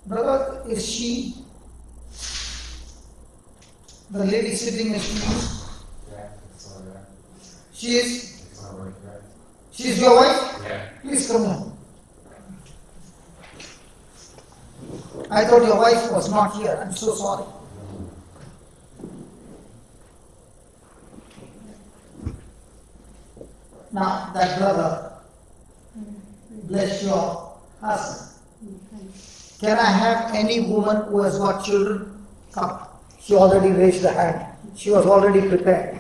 Brother, is she the lady sitting next to you? Yeah, it's all right. She is? It's all right. She is your wife? Yeah. Please come on. I thought your wife was not here. I'm so sorry. Now, that brother, bless your husband. Can I have any woman who has got children? Come. She already raised her hand. She was already prepared.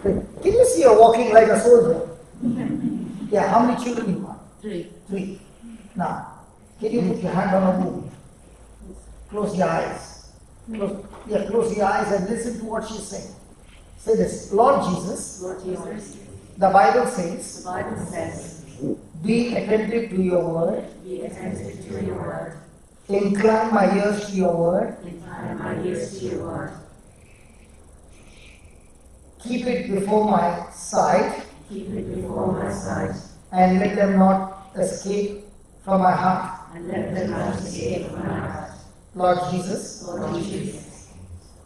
Can you see her walking like a soldier? Yeah, how many children you want? 3. 3. Now, can you put your hand on her womb? Close your eyes. Close your eyes and listen to what she's saying. Say this, Lord Jesus, Lord Jesus, the Bible the says, Bible says, be attentive to your word, be attentive to your word, incline my ears to your word, incline my ears to your word, keep it before my sight, keep it before my sight, and let them not escape from my heart. and let them not escape from my heart. Lord Jesus, Lord Jesus,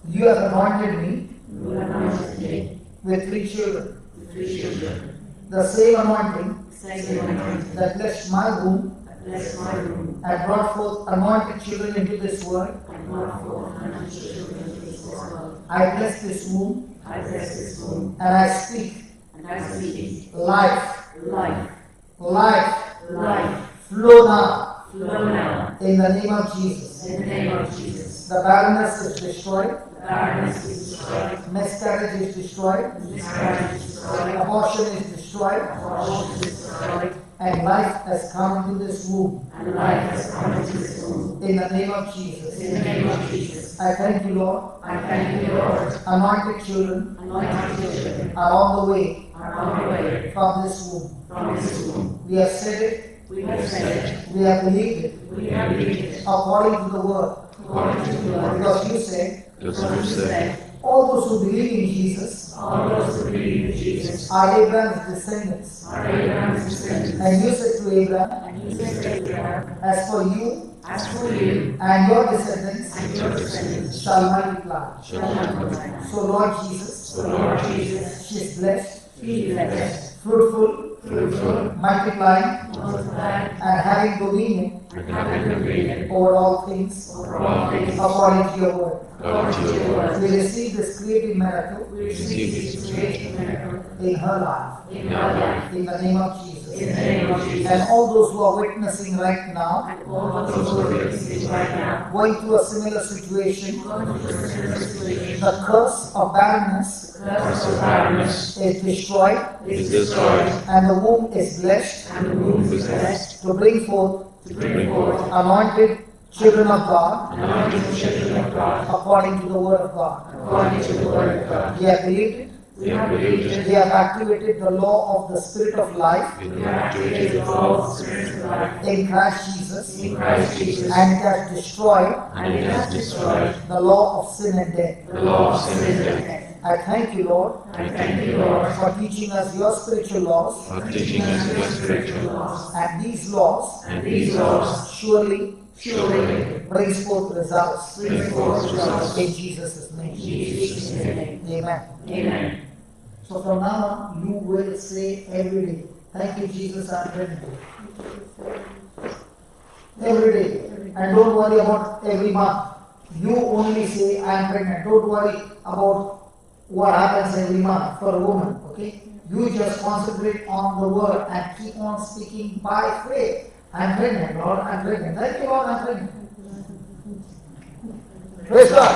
you have anointed me you anointed me with 3 children. with 3 children, The same anointing same anointing that blessed my womb that blessed my womb, and brought forth anointed children into this world. and brought forth anointed children into this world. I bless this womb I bless this womb, and I speak and I speak life, life, life, life, flow now flow now, in the name of Jesus. in the name of Jesus. The barrenness is destroyed, The barrenness is destroyed, miscarriage is destroyed, miscarriage is destroyed, abortion is destroyed, abortion is destroyed, and life has come into this womb and life has come into this womb. in the name of Jesus. In the name of Jesus, I thank you, Lord. I thank you, Lord. Anointed children Anointed children are on the way are on the way from this womb. from this womb. We have said it, We have said it, we have believed it, we have believed it, according to the word. according to the word. Because you say, That's What what you you said. said, all those who believe in Jesus all those who believe in Jesus are Abraham's descendants. are Abraham's descendants. And you said to Abraham, And you said to Abraham, as for you as for you and your descendants and your descendants shall multiply. shall multiply. So Lord Jesus, So Lord Jesus, she is blessed, be blessed, fruitful, fruitful, multiplying, multiply, and having dominion and having dominion over all things over all things according to your word. according to your word. We receive this creative miracle We receive this great miracle in her life, in our life, in the name of Jesus. in the name of Jesus. And all those who are witnessing right now, And all those who are witnessing right now, going through a similar situation, going through a similar situation, the curse of barrenness the curse of barrenness is destroyed, is destroyed, and the womb is blessed and the womb is blessed to bring forth to bring forth anointed children of God anointed children of God according to the word of God. according to the word of God. We have believed it, We have believed it. we have activated the law of the Spirit of life We have activated the law of the Spirit of life in Christ Jesus, in Christ Jesus, and it has destroyed and it has destroyed the law of sin and death. the law of sin and death. I thank you, Lord, I thank you, Lord, for teaching us your spiritual laws, For teaching us your spiritual laws, and these laws and these laws surely surely brings forth results bring forth results in Jesus' name. in Jesus' name. Amen. Amen. So from now on, you will say every day, thank you, Jesus, I'm pregnant. Every day. And don't worry about every month. You only say, I'm pregnant. Don't worry about what happens every month for a woman, okay? You just concentrate on the word and keep on speaking by faith. I'm pregnant, Lord, I'm pregnant. Thank you, Lord, I'm pregnant. Praise God.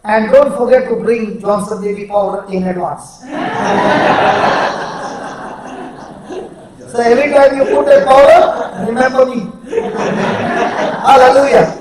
And don't forget to bring Johnson baby powder in advance. So every time you put a powder, remember me. Hallelujah.